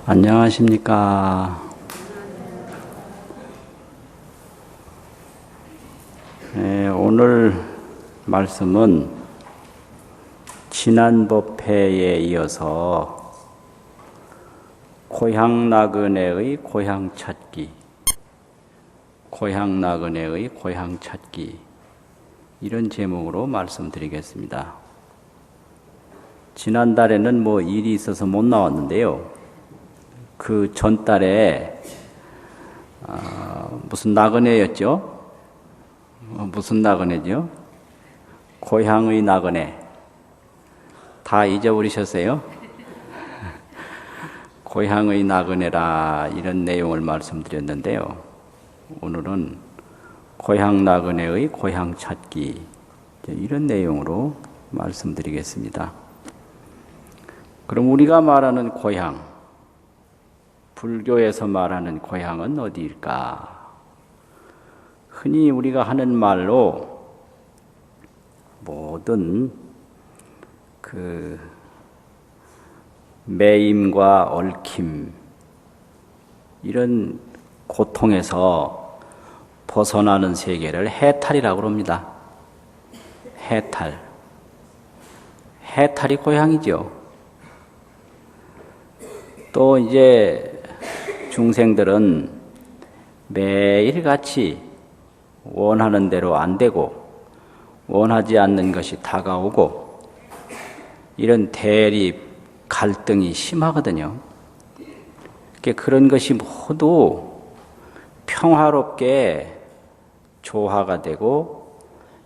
안녕하십니까. 오늘 말씀은 지난 법회에 이어서 고향나그네의 고향찾기, 고향나그네의 고향찾기 이런 제목으로 말씀드리겠습니다. 지난달에는 일이 있어서 못 나왔는데요. 그 전달에 무슨 나그네였죠? 무슨 나그네죠? 고향의 나그네. 다 잊어버리셨어요? 고향의 나그네라 이런 내용을 말씀드렸는데요. 오늘은 고향 나그네의 고향 찾기 이런 내용으로 말씀드리겠습니다. 그럼 우리가 말하는 고향, 불교에서 말하는 고향은 어디일까? 흔히 우리가 하는 말로 모든 매임과 얽힘 이런 고통에서 벗어나는 세계를 해탈이라고 합니다. 해탈이 고향이죠. 또 이제 중생들은 매일같이 원하는 대로 안 되고 원하지 않는 것이 다가오고 이런 대립, 갈등이 심하거든요. 그런 것이 모두 평화롭게 조화가 되고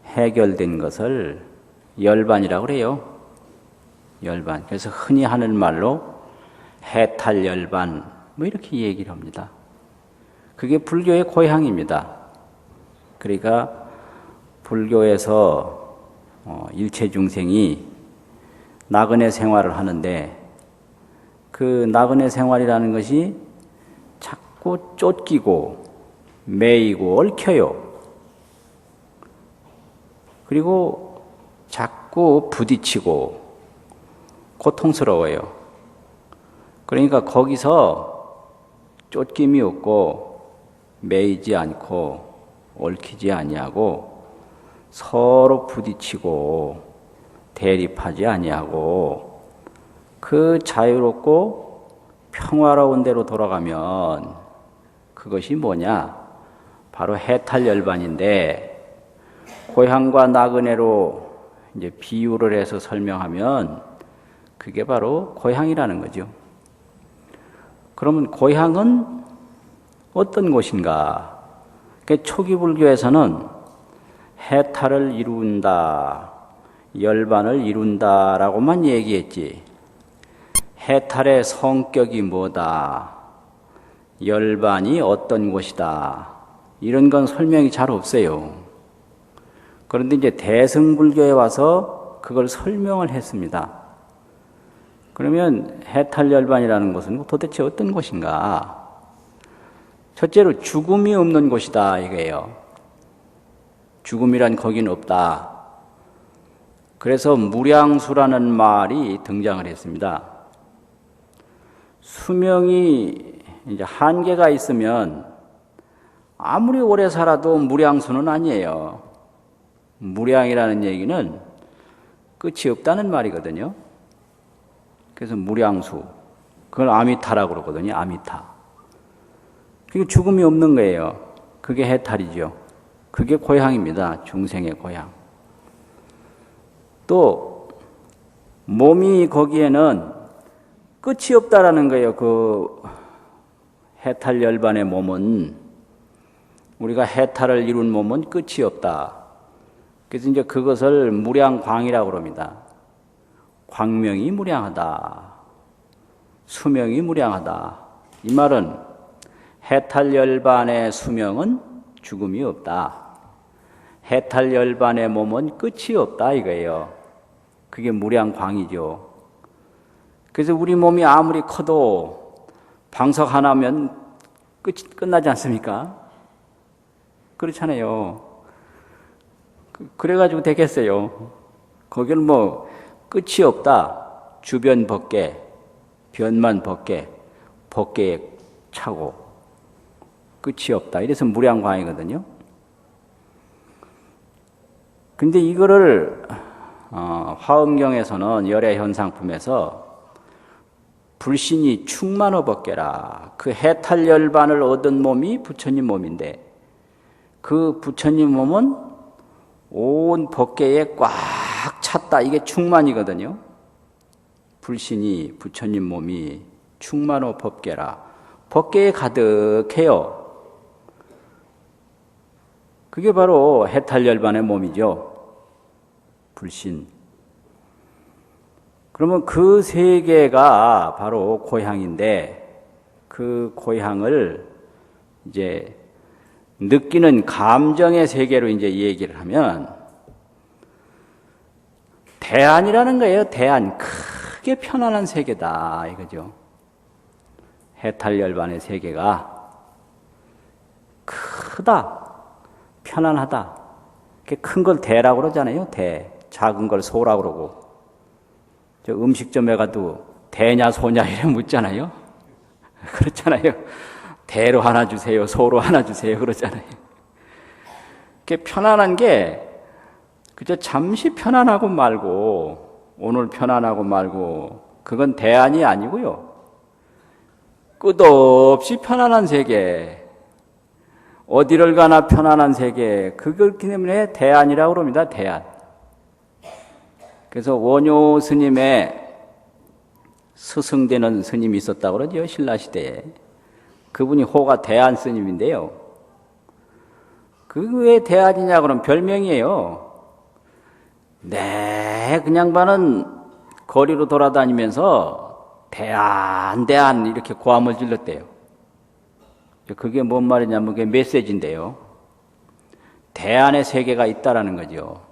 해결된 것을 열반이라고 그래요. 열반. 그래서 흔히 하는 말로 해탈열반 이렇게 얘기를 합니다. 그게 불교의 고향입니다. 그러니까 불교에서 일체 중생이 나그네 생활을 하는데 그 나그네 생활이라는 것이 자꾸 쫓기고 매이고 얽혀요. 그리고 자꾸 부딪히고 고통스러워요. 그러니까 거기서 쫓김이 없고 매이지 않고 얽히지 아니하고 서로 부딪히고 대립하지 아니하고 그 자유롭고 평화로운 데로 돌아가면 그것이 뭐냐? 바로 해탈열반인데 고향과 나그네로 이제 비유를 해서 설명하면 그게 바로 고향이라는 거죠. 그러면 고향은 어떤 곳인가? 초기 불교에서는 해탈을 이룬다, 열반을 이룬다라고만 얘기했지. 해탈의 성격이 뭐다, 열반이 어떤 곳이다, 이런 건 설명이 잘 없어요. 그런데 이제 대승불교에 와서 그걸 설명을 했습니다. 그러면 해탈열반이라는 것은 도대체 어떤 곳인가? 첫째로 죽음이 없는 곳이다 이거예요. 죽음이란 거긴 없다. 그래서 무량수라는 말이 등장을 했습니다. 수명이 이제 한계가 있으면 아무리 오래 살아도 무량수는 아니에요. 무량이라는 얘기는 끝이 없다는 말이거든요. 그래서 무량수, 그걸 아미타라고 그러거든요. 아미타. 그게 죽음이 없는 거예요. 그게 해탈이죠. 그게 고향입니다. 중생의 고향. 또 몸이 거기에는 끝이 없다라는 거예요. 그 해탈열반의 몸은, 우리가 해탈을 이룬 몸은 끝이 없다. 그래서 이제 그것을 무량광이라고 합니다. 광명이 무량하다, 수명이 무량하다. 이 말은 해탈열반의 수명은 죽음이 없다, 해탈열반의 몸은 끝이 없다 이거예요. 그게 무량광이죠. 그래서 우리 몸이 아무리 커도 방석 하나면 끝나지 않습니까? 그렇잖아요. 그래가지고 되겠어요. 거기는 끝이 없다, 주변 법계, 변만 법계, 법계에 차고 끝이 없다. 이래서 무량광이거든요. 근데 이거를 화엄경에서는 열애현상품에서 불신이 충만어 법계라. 그 해탈열반을 얻은 몸이 부처님 몸인데 그 부처님 몸은 온 법계에 꽉 찼다. 이게 충만이거든요. 불신이 부처님 몸이 충만어 법계라. 법계에 가득해요. 그게 바로 해탈열반의 몸이죠. 불신. 그러면 그 세계가 바로 고향인데 그 고향을 이제 느끼는 감정의 세계로 이제 얘기를 하면 대안이라는 거예요. 대안. 크게 편안한 세계다. 이거죠. 해탈열반의 세계가 크다. 편안하다. 큰 걸 대라고 그러잖아요. 대. 작은 걸 소라고 그러고. 저 음식점에 가도 대냐 소냐 이래 묻잖아요. 그렇잖아요. 대로 하나 주세요. 소로 하나 주세요. 그러잖아요. 그게 편안한 게 그저 잠시 편안하고 말고 오늘 편안하고 말고 그건 대안이 아니고요. 끝없이 편안한 세계. 어디를 가나 편안한 세계. 그렇기 때문에 대안이라고 그럽니다. 대안. 그래서 원효 스님의 스승되는 스님이 있었다고 그러죠. 신라시대에. 그분이 호가 대안 스님인데요. 그 왜 대안이냐 그러면 별명이에요. 네, 그냥 반은 거리로 돌아다니면서 대안 이렇게 고함을 질렀대요. 그게 뭔 말이냐면 그게 메시지인데요. 대안의 세계가 있다라는 거죠.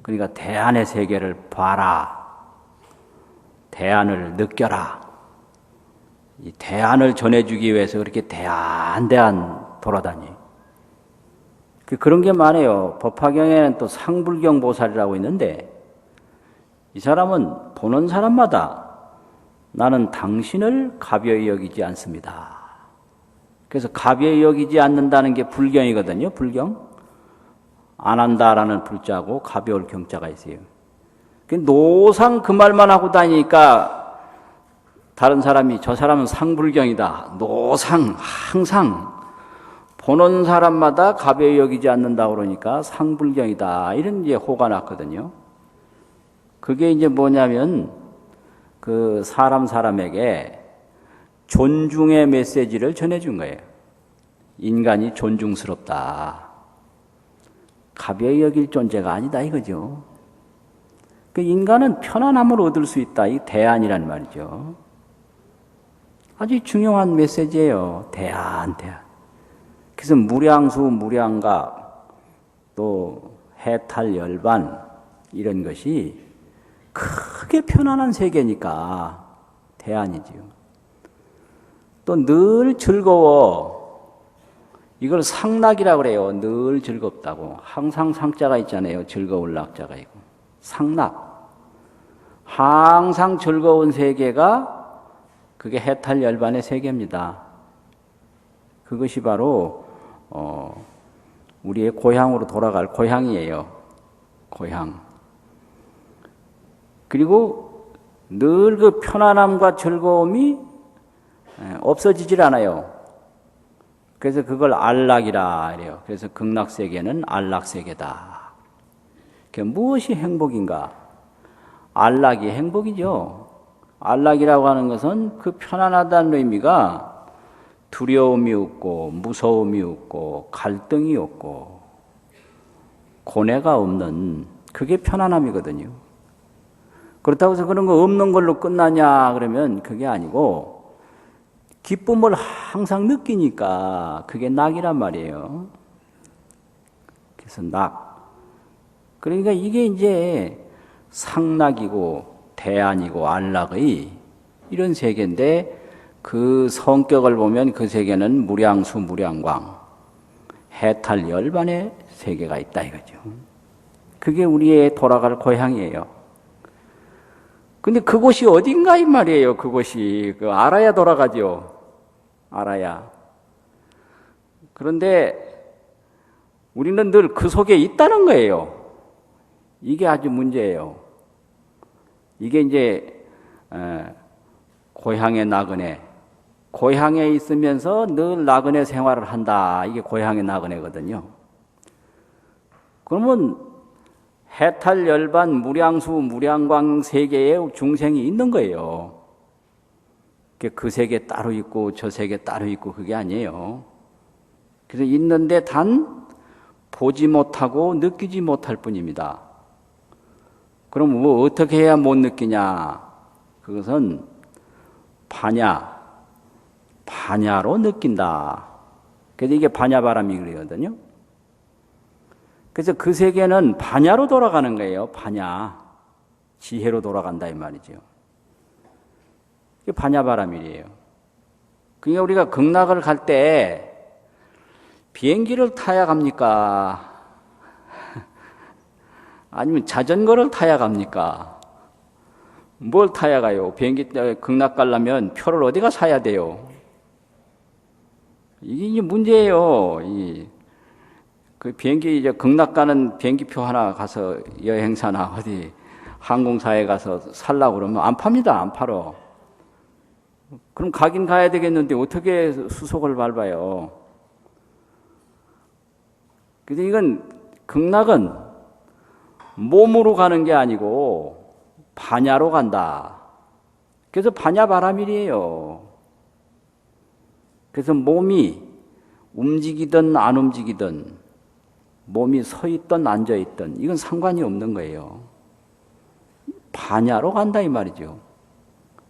그러니까 대안의 세계를 봐라. 대안을 느껴라. 이 대안을 전해주기 위해서 그렇게 대안 돌아다니. 그런 게 많아요. 법화경에는 또 상불경 보살이라고 있는데 이 사람은 보는 사람마다 나는 당신을 가벼이 여기지 않습니다. 그래서 가벼이 여기지 않는다는 게 불경이거든요. 불경. 안 한다라는 불자고 가벼울 경자가 있어요. 노상 그 말만 하고 다니니까 다른 사람이 저 사람은 상불경이다. 노상 항상 보는 사람마다 가벼이 여기지 않는다고 그러니까 상불경이다. 이런 이제 호가 났거든요. 그게 이제 뭐냐면 그 사람에게 존중의 메시지를 전해준 거예요. 인간이 존중스럽다. 가벼이 여길 존재가 아니다 이거죠. 그 인간은 편안함을 얻을 수 있다. 이 대안이란 말이죠. 아주 중요한 메시지예요. 대안. 그래서 무량수, 무량각, 또 해탈열반 이런 것이 크게 편안한 세계니까 대안이지요. 또 늘 즐거워. 이걸 상락이라고 그래요. 늘 즐겁다고. 항상 상자가 있잖아요. 즐거울 낙자가 있고. 상락. 항상 즐거운 세계가 그게 해탈열반의 세계입니다. 그것이 바로 우리의 고향으로 돌아갈 고향이에요. 고향. 그리고 늘 그 편안함과 즐거움이 없어지질 않아요. 그래서 그걸 안락이라 해요. 그래서 극락세계는 안락세계다. 무엇이 행복인가? 안락이 행복이죠. 안락이라고 하는 것은 그 편안하다는 의미가 두려움이 없고 무서움이 없고 갈등이 없고 고뇌가 없는 그게 편안함이거든요. 그렇다고 해서 그런 거 없는 걸로 끝나냐 그러면 그게 아니고 기쁨을 항상 느끼니까 그게 낙이란 말이에요. 그래서 낙. 그러니까 이게 이제 상락이고 대안이고 안락의 이런 세계인데 그 성격을 보면 그 세계는 무량수 무량광 해탈열반의 세계가 있다 이거죠. 그게 우리의 돌아갈 고향이에요. 근데 그곳이 어딘가 이 말이에요. 그곳이 알아야 돌아가죠. 알아야. 그런데 우리는 늘 그 속에 있다는 거예요. 이게 아주 문제예요. 이게 이제 고향의 나그네, 고향에 있으면서 늘 나그네 생활을 한다. 이게 고향의 나그네거든요. 그러면 해탈, 열반, 무량수, 무량광 세계에 중생이 있는 거예요. 그 세계 따로 있고 저 세계 따로 있고 그게 아니에요. 그래서 있는데 단 보지 못하고 느끼지 못할 뿐입니다. 그럼 뭐 어떻게 해야 못 느끼냐? 그것은 반야로 느낀다. 그래서 이게 반야바람이 그러거든요. 그래서 그 세계는 반야로 돌아가는 거예요. 반야. 지혜로 돌아간다 이 말이죠. 이게 반야바람이에요. 그러니까 우리가 극락을 갈 때 비행기를 타야 갑니까? 아니면 자전거를 타야 갑니까? 뭘 타야 가요? 비행기 극락 가려면 표를 어디가 사야 돼요? 이게 문제예요. 그 비행기 이제 극락 가는 비행기표 하나 가서 여행사나 어디 항공사에 가서 살라고 그러면 안 팝니다. 안 팔어. 그럼 가긴 가야 되겠는데 어떻게 수속을 밟아요? 그래서 이건 극락은 몸으로 가는 게 아니고 반야로 간다. 그래서 반야바라밀이에요. 그래서 몸이 움직이든 안 움직이든 몸이 서 있든 앉아 있든 이건 상관이 없는 거예요. 반야로 간다 이 말이죠.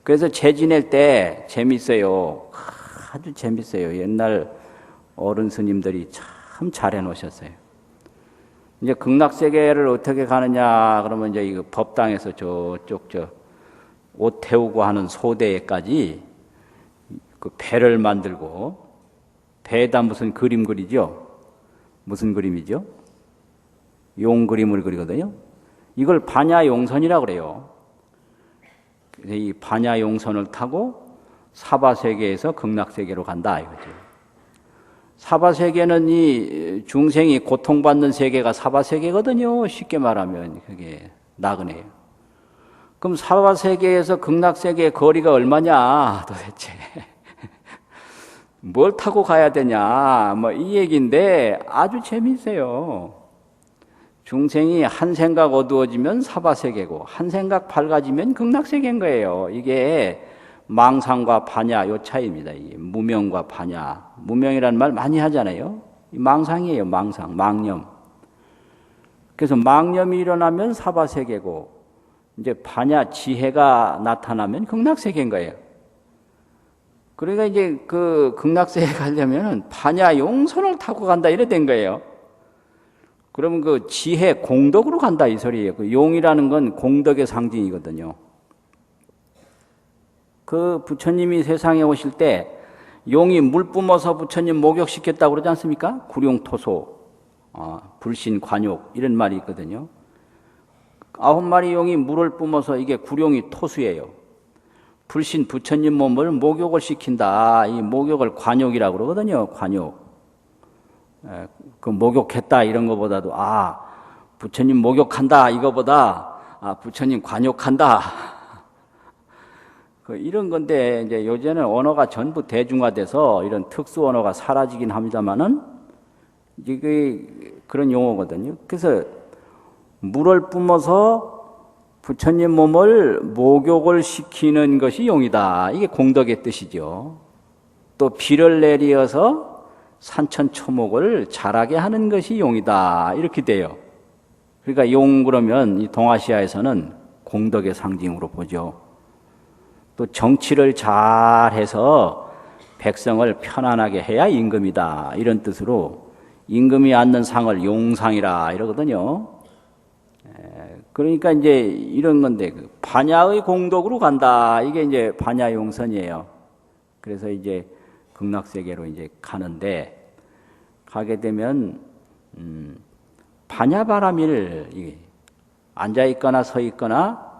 그래서 재 지낼 때 재밌어요. 아주 재밌어요. 옛날 어른 스님들이 참 잘해 놓으셨어요. 이제 극락세계를 어떻게 가느냐 그러면 이제 이거 법당에서 저쪽 옷 태우고 하는 소대에까지 그 배를 만들고 배에다 무슨 그림 그리죠? 무슨 그림이죠? 용 그림을 그리거든요. 이걸 반야용선이라고 그래요. 이 반야용선을 타고 사바세계에서 극락세계로 간다 이거죠. 사바세계는 이 중생이 고통받는 세계가 사바세계거든요. 쉽게 말하면 그게 나그네예요. 그럼 사바세계에서 극락세계의 거리가 얼마냐 도대체. 뭘 타고 가야 되냐 뭐 이 얘기인데 아주 재미있어요. 중생이 한 생각 어두워지면 사바세계고 한 생각 밝아지면 극락세계인 거예요. 이게 망상과 반야 요 차이입니다. 이게 무명과 반야. 무명이라는 말 많이 하잖아요. 망상이에요. 망상, 망념. 그래서 망념이 일어나면 사바세계고 이제 반야 지혜가 나타나면 극락세계인 거예요. 그러니까 이제 그 극락세계 가려면 반야 용선을 타고 간다 이래 된 거예요. 그러면 그 지혜 공덕으로 간다 이 소리예요. 그 용이라는 건 공덕의 상징이거든요. 그 부처님이 세상에 오실 때 용이 물 뿜어서 부처님 목욕시켰다고 그러지 않습니까? 구룡토소, 불신, 관욕 이런 말이 있거든요. 9마리 용이 물을 뿜어서 이게 구룡이 토수예요. 불신 부처님 몸을 목욕을 시킨다. 이 목욕을 관욕이라고 그러거든요. 관욕. 그 목욕했다 이런 것보다도 부처님 목욕한다 이거보다 부처님 관욕한다. 이런 건데 이제 요새는 언어가 전부 대중화돼서 이런 특수 언어가 사라지긴 합니다만은 이게 그런 용어거든요. 그래서 물을 뿜어서 부처님 몸을 목욕을 시키는 것이 용이다. 이게 공덕의 뜻이죠. 또 비를 내리어서 산천초목을 자라게 하는 것이 용이다. 이렇게 돼요. 그러니까 용 그러면 이 동아시아에서는 공덕의 상징으로 보죠. 또 정치를 잘해서 백성을 편안하게 해야 임금이다. 이런 뜻으로 임금이 앉는 상을 용상이라 이러거든요. 그러니까 이제 이런 건데 반야의 공덕으로 간다. 이게 이제 반야용선이에요. 그래서 이제 극락세계로 이제 가는데 가게 되면 반야바라밀 앉아 있거나 서 있거나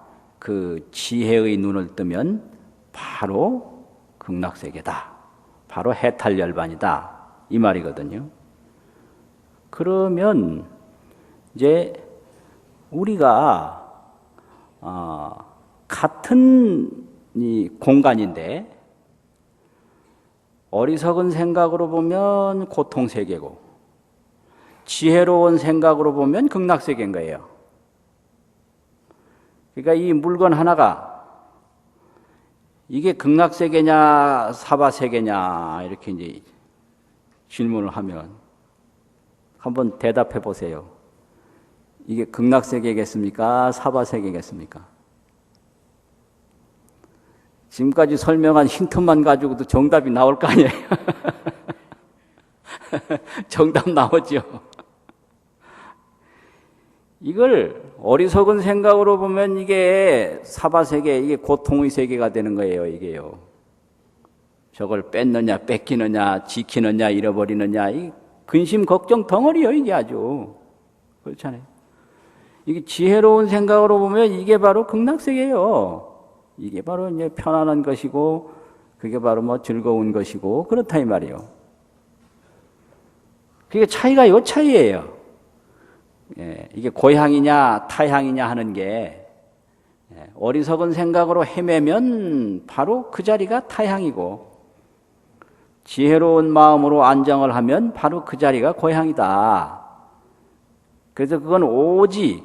그 지혜의 눈을 뜨면 바로 극락세계다. 바로 해탈열반이다. 이 말이거든요. 그러면 이제 우리가 같은 이 공간인데 어리석은 생각으로 보면 고통세계고 지혜로운 생각으로 보면 극락세계인 거예요. 그러니까 이 물건 하나가 이게 극락세계냐 사바세계냐 이렇게 이제 질문을 하면 한번 대답해 보세요. 이게 극락세계겠습니까? 사바세계겠습니까? 지금까지 설명한 힌트만 가지고도 정답이 나올 거 아니에요? 정답 나오죠. 이걸 어리석은 생각으로 보면 이게 사바세계, 이게 고통의 세계가 되는 거예요, 이게요. 저걸 뺏느냐, 뺏기느냐, 지키느냐, 잃어버리느냐, 이 근심, 걱정 덩어리요, 이게 아주. 그렇잖아요. 이게 지혜로운 생각으로 보면 이게 바로 극락세계예요. 이게 바로 이제 편안한 것이고, 그게 바로 뭐 즐거운 것이고, 그렇다 이 말이에요. 그게 차이가 요 차이예요. 예, 이게 고향이냐, 타향이냐 하는 게, 어리석은 생각으로 헤매면 바로 그 자리가 타향이고, 지혜로운 마음으로 안정을 하면 바로 그 자리가 고향이다. 그래서 그건 오직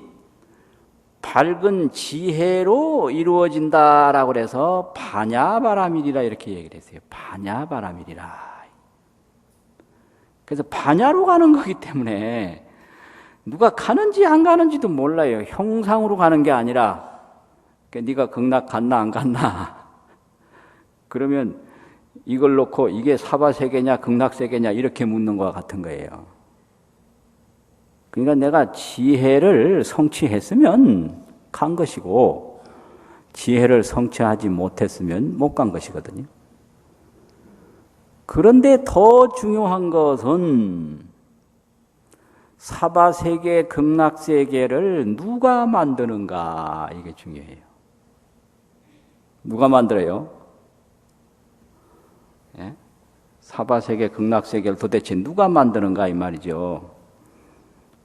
밝은 지혜로 이루어진다라고 그래서 반야바라밀이라 이렇게 얘기를 했어요. 반야바라밀이라. 그래서 반야로 가는 거기 때문에 누가 가는지 안 가는지도 몰라요. 형상으로 가는 게 아니라 네가 극락 갔나 안 갔나. 그러면 이걸 놓고 이게 사바세계냐 극락세계냐 이렇게 묻는 것과 같은 거예요. 그러니까 내가 지혜를 성취했으면 간 것이고 지혜를 성취하지 못했으면 못 간 것이거든요. 그런데 더 중요한 것은 사바세계, 극락세계를 누가 만드는가 이게 중요해요. 누가 만들어요? 예? 사바세계, 극락세계를 도대체 누가 만드는가 이 말이죠.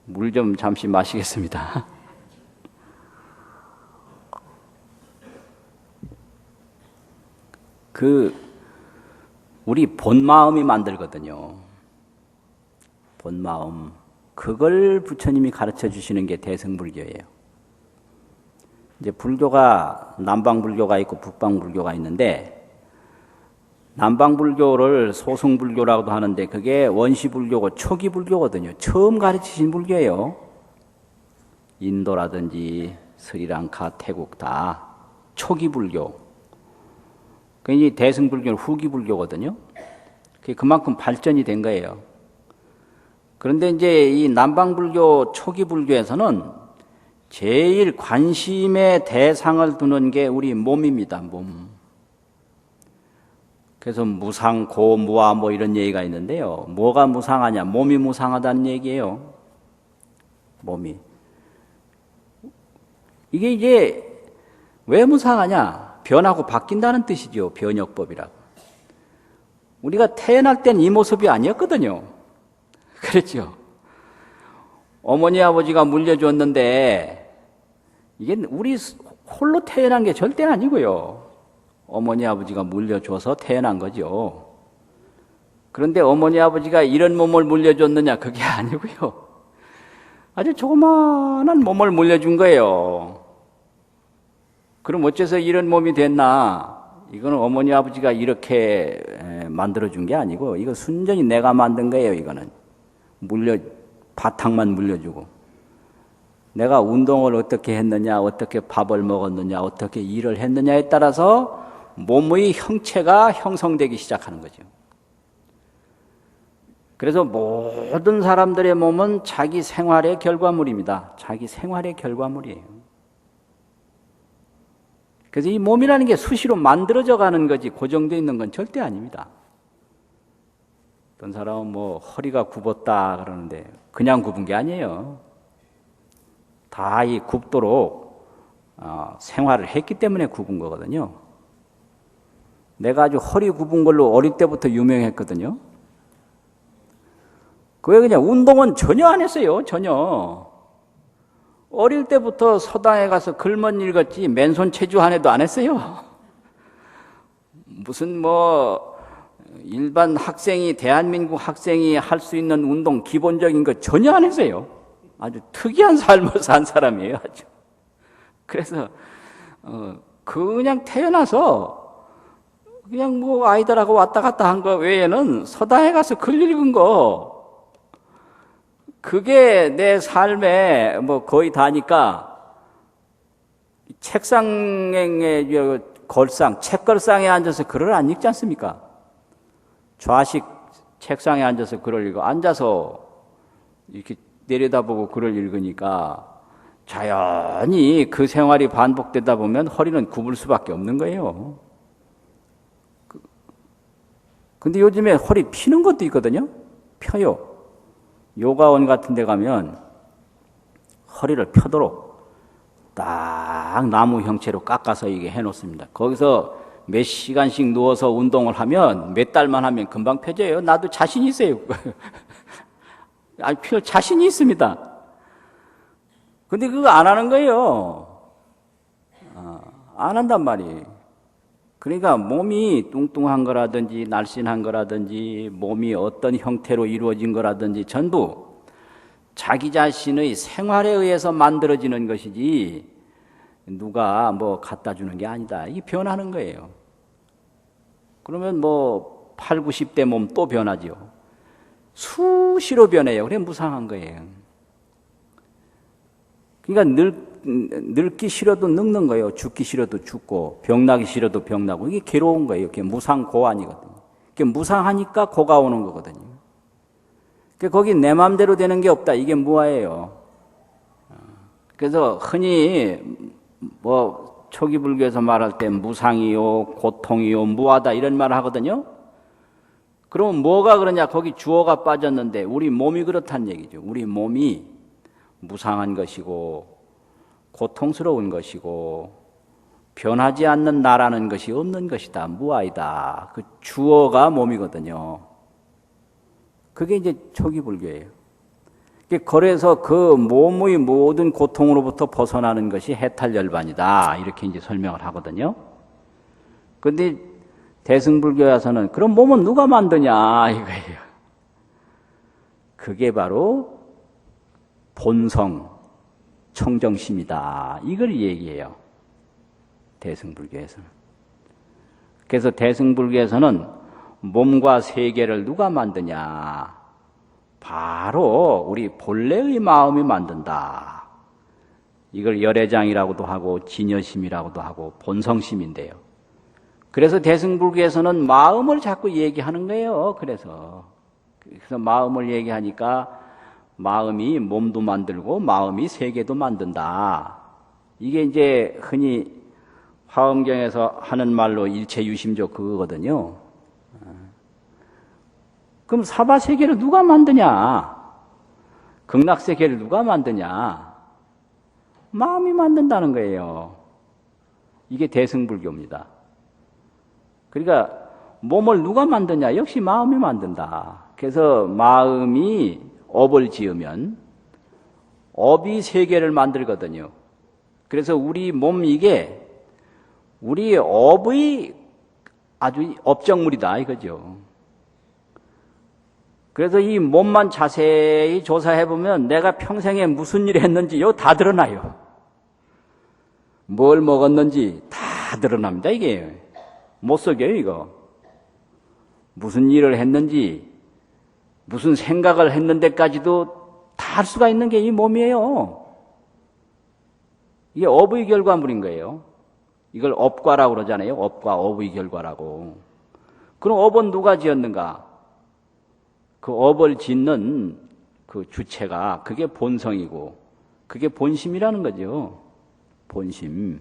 물 좀 잠시 마시겠습니다. 우리 본마음이 만들거든요. 본마음. 그걸 부처님이 가르쳐 주시는 게 대승불교예요. 이제 불교가 남방불교가 있고 북방불교가 있는데 남방불교를 소승불교라고도 하는데 그게 원시불교고 초기불교거든요. 처음 가르치신 불교예요. 인도라든지 스리랑카, 태국 다 초기불교. 그게 대승불교는 후기불교거든요. 그게 그만큼 발전이 된 거예요. 그런데 이제 이 남방불교 초기불교에서는 제일 관심의 대상을 두는 게 우리 몸입니다. 몸. 그래서 무상, 고, 무아 뭐 이런 얘기가 있는데요. 뭐가 무상하냐? 몸이 무상하다는 얘기예요. 몸이. 이게 이제 왜 무상하냐? 변하고 바뀐다는 뜻이죠. 변혁법이라고. 우리가 태어날 땐 이 모습이 아니었거든요. 그렇죠. 어머니 아버지가 물려줬는데 이게 우리 홀로 태어난 게 절대 아니고요. 어머니 아버지가 물려줘서 태어난 거죠. 그런데 어머니 아버지가 이런 몸을 물려줬느냐 그게 아니고요. 아주 조그마한 몸을 물려준 거예요. 그럼 어째서 이런 몸이 됐나? 이거는 어머니 아버지가 이렇게 만들어준 게 아니고 이거 순전히 내가 만든 거예요. 이거는 바탕만 물려주고 내가 운동을 어떻게 했느냐, 어떻게 밥을 먹었느냐, 어떻게 일을 했느냐에 따라서 몸의 형체가 형성되기 시작하는 거죠. 그래서 모든 사람들의 몸은 자기 생활의 결과물입니다. 자기 생활의 결과물이에요. 그래서 이 몸이라는 게 수시로 만들어져 가는 거지 고정되어 있는 건 절대 아닙니다. 어떤 사람은 뭐 허리가 굽었다 그러는데 그냥 굽은 게 아니에요. 다 이 굽도록 생활을 했기 때문에 굽은 거거든요. 내가 아주 허리 굽은 걸로 어릴 때부터 유명했거든요. 그게 그냥 운동은 전혀 안 했어요. 전혀. 어릴 때부터 서당에 가서 글만 읽었지 맨손 체주 한 해도 안 했어요. 무슨 일반 학생이 대한민국 학생이 할 수 있는 운동 기본적인 거 전혀 안 했어요. 아주 특이한 삶을 산 사람이에요. 아주. 그래서 그냥 태어나서 그냥 아이들하고 왔다 갔다 한 거 외에는 서당에 가서 글 읽은 거 그게 내 삶에 거의 다니까 책상에 책걸상에 앉아서 글을 안 읽지 않습니까? 좌식 책상에 앉아서 글을 읽어 앉아서 이렇게 내려다보고 글을 읽으니까 자연히 그 생활이 반복되다 보면 허리는 굽을 수밖에 없는 거예요. 근데 요즘에 허리 피는 것도 있거든요. 펴요. 요가원 같은 데 가면 허리를 펴도록 딱 나무 형체로 깎아서 이게 해놓습니다. 거기서 몇 시간씩 누워서 운동을 하면 몇 달만 하면 금방 펴져요. 나도 자신 있어요. 펼 자신이 있습니다. 근데 그거 안 하는 거예요. 안 한단 말이에요. 그러니까 몸이 뚱뚱한 거라든지 날씬한 거라든지 몸이 어떤 형태로 이루어진 거라든지 전부 자기 자신의 생활에 의해서 만들어지는 것이지 누가 갖다 주는 게 아니다. 이게 변하는 거예요. 그러면 8, 90대 몸 또 변하죠. 수시로 변해요. 그래 무상한 거예요. 그러니까 늙기 싫어도 늙는 거예요. 죽기 싫어도 죽고 병나기 싫어도 병나고 이게 괴로운 거예요. 이게 무상고안이거든요. 이게 무상하니까 고가 오는 거거든요. 거기 내 마음대로 되는 게 없다. 이게 무아예요. 그래서 흔히 초기 불교에서 말할 때 무상이요, 고통이요, 무아다 이런 말을 하거든요. 그러면 뭐가 그러냐? 거기 주어가 빠졌는데 우리 몸이 그렇다는 얘기죠. 우리 몸이 무상한 것이고 고통스러운 것이고 변하지 않는 나라는 것이 없는 것이다. 무아이다. 그 주어가 몸이거든요. 그게 이제 초기 불교예요. 그래서 그 몸의 모든 고통으로부터 벗어나는 것이 해탈열반이다. 이렇게 이제 설명을 하거든요. 근데 대승불교에서는 그럼 몸은 누가 만드냐 이거예요. 그게 바로 본성, 청정심이다. 이걸 얘기해요. 대승불교에서는. 그래서 대승불교에서는 몸과 세계를 누가 만드냐? 바로 우리 본래의 마음이 만든다. 이걸 열애장이라고도 하고 진여심이라고도 하고 본성심인데요. 그래서 대승불교에서는 마음을 자꾸 얘기하는 거예요. 그래서 마음을 얘기하니까 마음이 몸도 만들고 마음이 세계도 만든다. 이게 이제 흔히 화엄경에서 하는 말로 일체유심조 그거거든요. 그럼 사바세계를 누가 만드냐? 극락세계를 누가 만드냐? 마음이 만든다는 거예요. 이게 대승불교입니다. 그러니까 몸을 누가 만드냐? 역시 마음이 만든다. 그래서 마음이 업을 지으면 업이 세계를 만들거든요. 그래서 우리 몸 이게 우리 업의 아주 업적물이다 이거죠. 그래서 이 몸만 자세히 조사해보면 내가 평생에 무슨 일을 했는지 이거 다 드러나요. 뭘 먹었는지 다 드러납니다. 이게 못 속여요 이거. 무슨 일을 했는지 무슨 생각을 했는데까지도 다 할 수가 있는 게 이 몸이에요. 이게 업의 결과물인 거예요. 이걸 업과라고 그러잖아요. 업과 업의 결과라고. 그럼 업은 누가 지었는가? 그 업을 짓는 그 주체가 그게 본성이고 그게 본심이라는 거죠. 본심.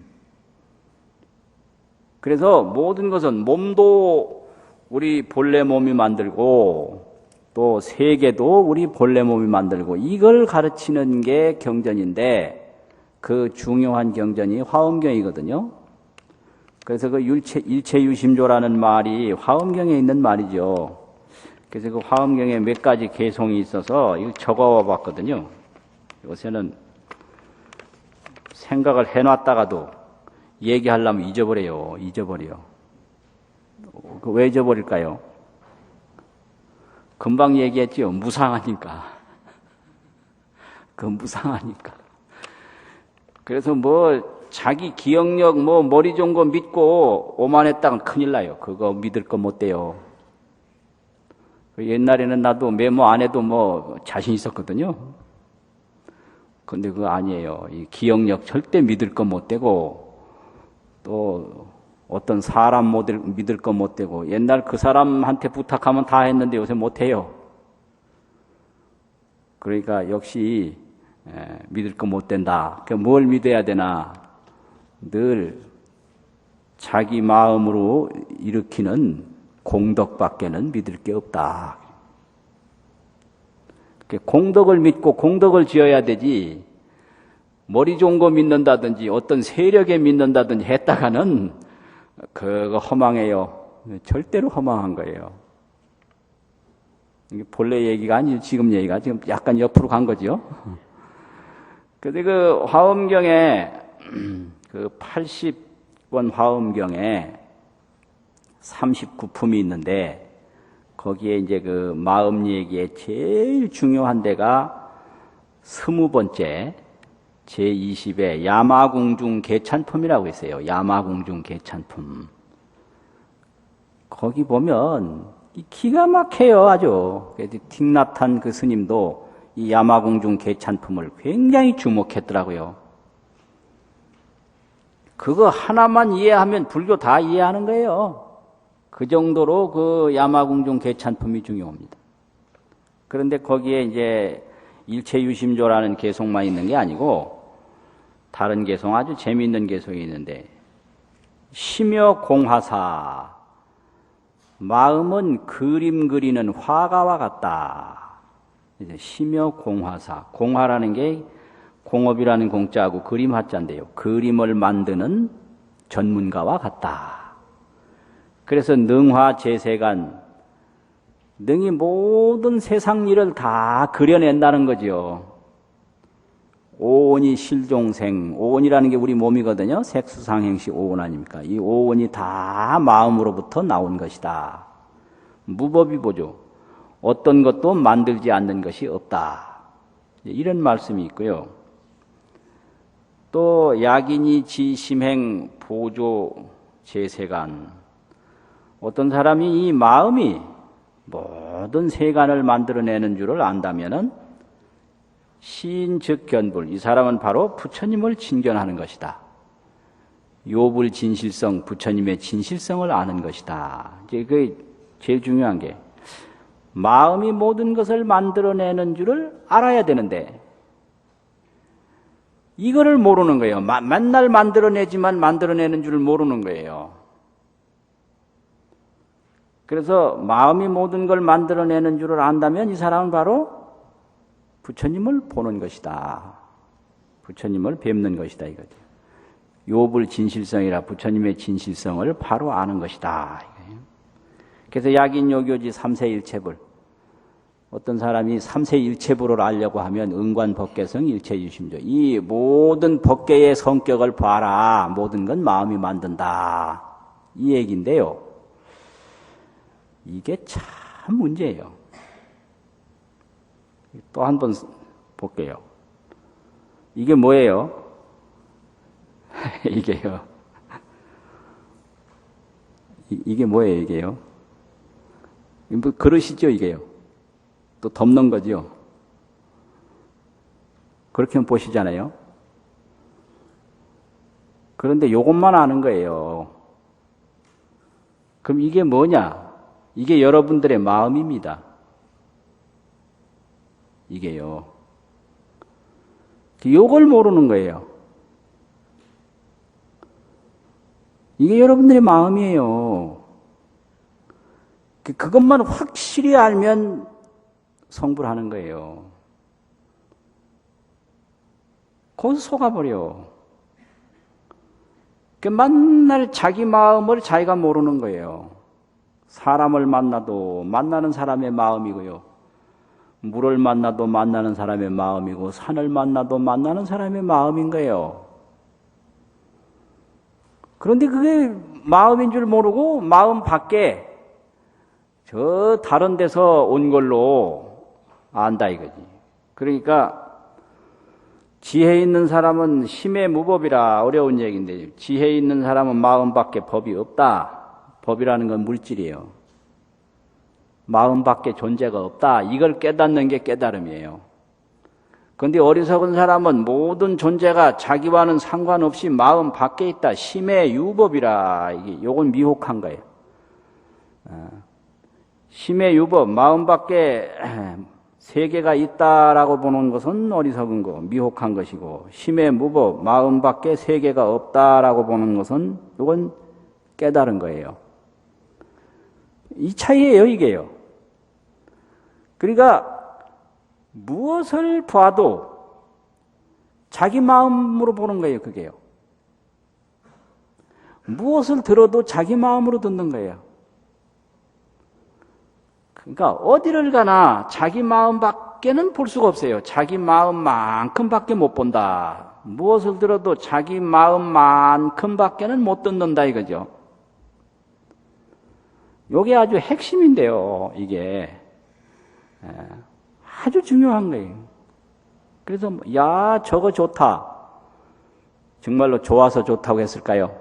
그래서 모든 것은 몸도 우리 본래 몸이 만들고 또 세계도 우리 본래 몸이 만들고 이걸 가르치는 게 경전인데 그 중요한 경전이 화엄경이거든요. 그래서 그 일체유심조라는 말이 화엄경에 있는 말이죠. 그래서 그 화엄경에 몇 가지 개송이 있어서 이거 적어 봤거든요. 요새는 생각을 해놨다가도 얘기하려면 잊어버려요. 왜 잊어버릴까요? 금방 얘기했지요. 무상하니까. 무상하니까. 그래서 자기 기억력 머리 좋은 거 믿고 오만했다간 큰일 나요. 그거 믿을 거 못 돼요. 옛날에는 나도 메모 안 해도 자신 있었거든요. 근데 그거 아니에요. 이 기억력 절대 믿을 거 못 되고, 또 어떤 사람 믿을 거 못 되고, 옛날 그 사람한테 부탁하면 다 했는데 요새 못 해요. 그러니까 역시 믿을 거 못 된다. 뭘 믿어야 되나? 늘 자기 마음으로 일으키는 공덕밖에는 믿을 게 없다. 공덕을 믿고 공덕을 지어야 되지, 머리 좋은 거 믿는다든지 어떤 세력에 믿는다든지 했다가는 그거 허망해요. 절대로 허망한 거예요. 이게 본래 얘기가 아니죠. 지금 얘기가 지금 약간 옆으로 간 거죠. 근데 그 화엄경에 그 80권 화엄경에 39품이 있는데 거기에 이제 그 마음 얘기에 제일 중요한 데가 20번째 제20의 야마궁중 개찬품이라고 있어요. 야마궁중 개찬품. 거기 보면 기가 막혀요. 아주. 틱납탄 그 스님도 이 야마궁중 개찬품을 굉장히 주목했더라고요. 그거 하나만 이해하면 불교 다 이해하는 거예요. 그 정도로 그 야마궁중 개찬품이 중요합니다. 그런데 거기에 이제 일체유심조라는 개송만 있는 게 아니고 다른 개송, 아주 재미있는 개송이 있는데, 심여 공화사, 마음은 그림 그리는 화가와 같다. 심여 공화사, 공화라는 게 공업이라는 공자하고 그림 화자인데요. 그림을 만드는 전문가와 같다. 그래서 능화 재세간, 능히 모든 세상 일을 다 그려낸다는 거죠. 오온이 실종생, 오온이라는 게 우리 몸이거든요. 색수상행시 오온 아닙니까? 이 오온이 다 마음으로부터 나온 것이다. 무법이 보죠. 어떤 것도 만들지 않는 것이 없다. 이런 말씀이 있고요. 또 약인이 지심행 보조 재세간, 어떤 사람이 이 마음이 모든 세간을 만들어내는 줄을 안다면은 시인즉견불, 이 사람은 바로 부처님을 진견하는 것이다. 요불 진실성, 부처님의 진실성을 아는 것이다. 이제 그게 제일 중요한 게, 마음이 모든 것을 만들어내는 줄을 알아야 되는데 이거를 모르는 거예요. 맨날 만들어내지만 만들어내는 줄을 모르는 거예요. 그래서 마음이 모든 걸 만들어내는 줄을 안다면 이 사람은 바로 부처님을 보는 것이다. 부처님을 뵙는 것이다 이거죠. 요불 진실성이라 부처님의 진실성을 바로 아는 것이다. 그래서 약인요교지 삼세일체불, 어떤 사람이 삼세일체불을 알려고 하면 응관법계성 일체유심조, 이 모든 법계의 성격을 봐라. 모든 건 마음이 만든다. 이 얘기인데요. 이게 참 문제예요. 또 한 번 볼게요. 이게 뭐예요? 이게요. 이게 뭐예요, 이게요? 뭐 그릇이죠, 이게요. 또 덮는 거죠. 그렇게 보시잖아요. 그런데 요것만 아는 거예요. 그럼 이게 뭐냐? 이게 여러분들의 마음입니다. 이게요. 요걸 모르는 거예요. 이게 여러분들의 마음이에요. 그것만 확실히 알면 성불하는 거예요. 거기서 속아버려. 만날 자기 마음을 자기가 모르는 거예요. 사람을 만나도 만나는 사람의 마음이고요. 물을 만나도 만나는 사람의 마음이고 산을 만나도 만나는 사람의 마음인 거예요. 그런데 그게 마음인 줄 모르고 마음 밖에 저 다른 데서 온 걸로 안다 이거지. 그러니까 지혜 있는 사람은 심의 무법이라 어려운 얘기인데 지혜 있는 사람은 마음 밖에 법이 없다. 법이라는 건 물질이에요. 마음 밖에 존재가 없다. 이걸 깨닫는 게 깨달음이에요. 그런데 어리석은 사람은 모든 존재가 자기와는 상관없이 마음 밖에 있다. 심의 유법이라 요건 미혹한 거예요. 심의 유법, 마음 밖에 세계가 있다라고 보는 것은 어리석은 거, 미혹한 것이고 심의 무법, 마음 밖에 세계가 없다라고 보는 것은 이건 깨달은 거예요. 이 차이예요, 이게요. 그러니까 무엇을 봐도 자기 마음으로 보는 거예요, 그게요. 무엇을 들어도 자기 마음으로 듣는 거예요. 그러니까 어디를 가나 자기 마음밖에는 볼 수가 없어요. 자기 마음만큼밖에 못 본다. 무엇을 들어도 자기 마음만큼밖에는 못 듣는다 이거죠. 이게 아주 핵심인데요. 이게 아주 중요한 거예요. 그래서 야 저거 좋다. 정말로 좋아서 좋다고 했을까요?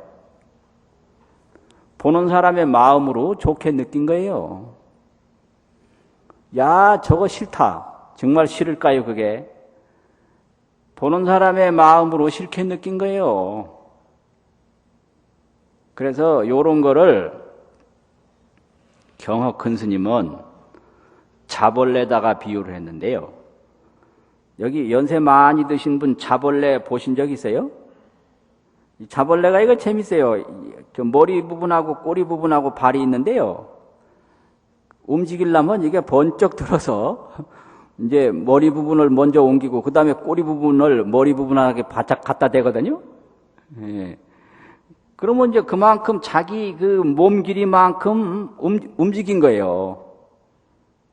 보는 사람의 마음으로 좋게 느낀 거예요. 야 저거 싫다. 정말 싫을까요 그게? 보는 사람의 마음으로 싫게 느낀 거예요. 그래서 요런 거를 경허 큰 스님은 자벌레다가 비유를 했는데요. 여기 연세 많이 드신 분 자벌레 보신 적 있어요? 자벌레가 이거 재밌어요. 머리 부분하고 꼬리 부분하고 발이 있는데요. 움직이려면 이게 번쩍 들어서 이제 머리 부분을 먼저 옮기고 그 다음에 꼬리 부분을 머리 부분하게 바짝 갖다 대거든요. 예. 그러면 이제 그만큼 자기 그 몸 길이만큼 움직인 거예요.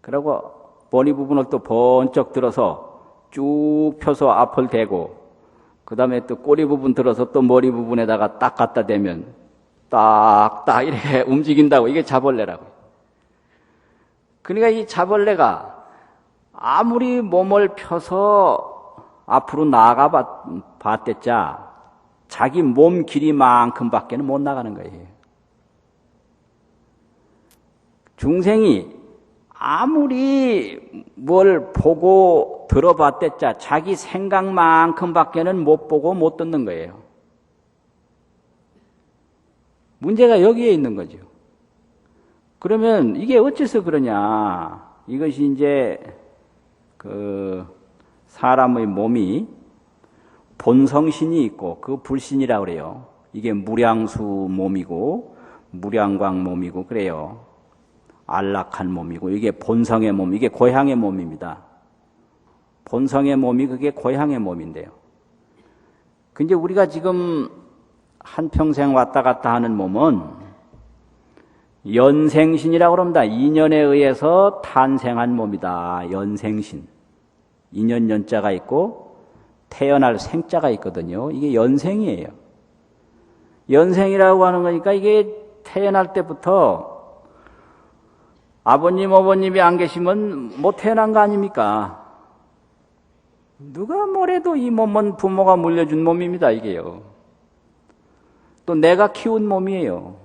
그리고 머리 부분을 또 번쩍 들어서 쭉 펴서 앞을 대고 그 다음에 또 꼬리 부분 들어서 또 머리 부분에다가 딱 갖다 대면 딱딱 이렇게 움직인다고. 이게 자벌레라고. 그러니까 이 자벌레가 아무리 몸을 펴서 앞으로 나아가 봤댔자 자기 몸 길이만큼밖에는 못 나가는 거예요. 중생이 아무리 뭘 보고 들어봤댔자 자기 생각만큼밖에는 못 보고 못 듣는 거예요. 문제가 여기에 있는 거죠. 그러면 이게 어째서 그러냐? 이것이 이제 그 사람의 몸이 본성신이 있고 그 불신이라고 그래요. 이게 무량수 몸이고 무량광 몸이고 그래요. 안락한 몸이고 이게 본성의 몸, 이게 고향의 몸입니다. 본성의 몸이 그게 고향의 몸인데요. 근데 우리가 지금 한평생 왔다 갔다 하는 몸은 연생신이라고 합니다. 인연에 의해서 탄생한 몸이다. 연생신. 인연 연자가 있고 태어날 생자가 있거든요. 이게 연생이에요. 연생이라고 하는 거니까 이게 태어날 때부터 아버님, 어머님이 안 계시면 못 태어난 거 아닙니까? 누가 뭐래도 이 몸은 부모가 물려준 몸입니다, 이게요. 또 내가 키운 몸이에요.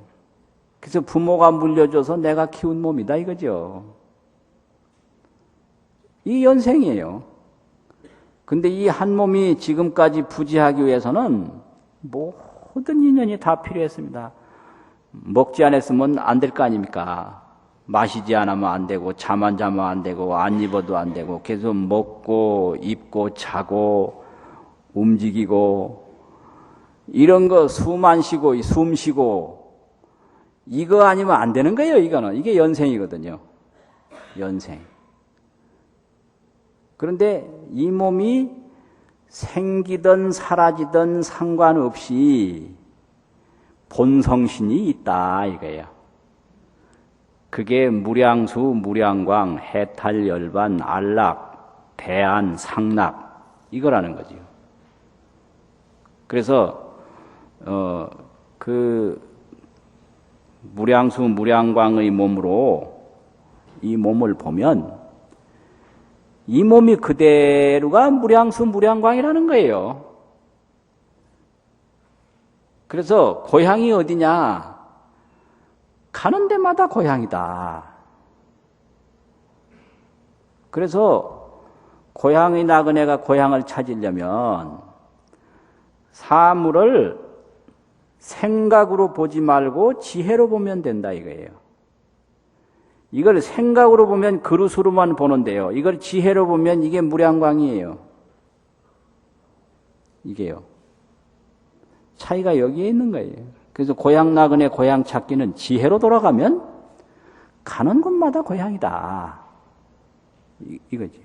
그래서 부모가 물려줘서 내가 키운 몸이다, 이거죠. 이 연생이에요. 근데 이 한 몸이 지금까지 부지하기 위해서는 모든 인연이 다 필요했습니다. 먹지 않았으면 안 될 거 아닙니까? 마시지 않으면 안 되고 잠 안 자면 안 되고 안 입어도 안 되고 계속 먹고 입고 자고 움직이고 이런 거 숨 안 쉬고 숨 쉬고 이거 아니면 안 되는 거예요. 이거는 이게 연생이거든요. 연생. 그런데 이 몸이 생기든 사라지든 상관없이 본성신이 있다 이거예요. 그게 무량수, 무량광, 해탈, 열반, 안락, 대안, 상락 이거라는 거죠. 그래서 그 무량수, 무량광의 몸으로 이 몸을 보면 이 몸이 그대로가 무량수, 무량광이라는 거예요. 그래서 고향이 어디냐? 가는 데마다 고향이다. 그래서 고향의 나그네가 고향을 찾으려면 사물을 생각으로 보지 말고 지혜로 보면 된다 이거예요. 이걸 생각으로 보면 그릇으로만 보는데요. 이걸 지혜로 보면 이게 무량광이에요. 이게요. 차이가 여기에 있는 거예요. 그래서 고향 나그네 고향 찾기는 지혜로 돌아가면 가는 곳마다 고향이다. 이거지.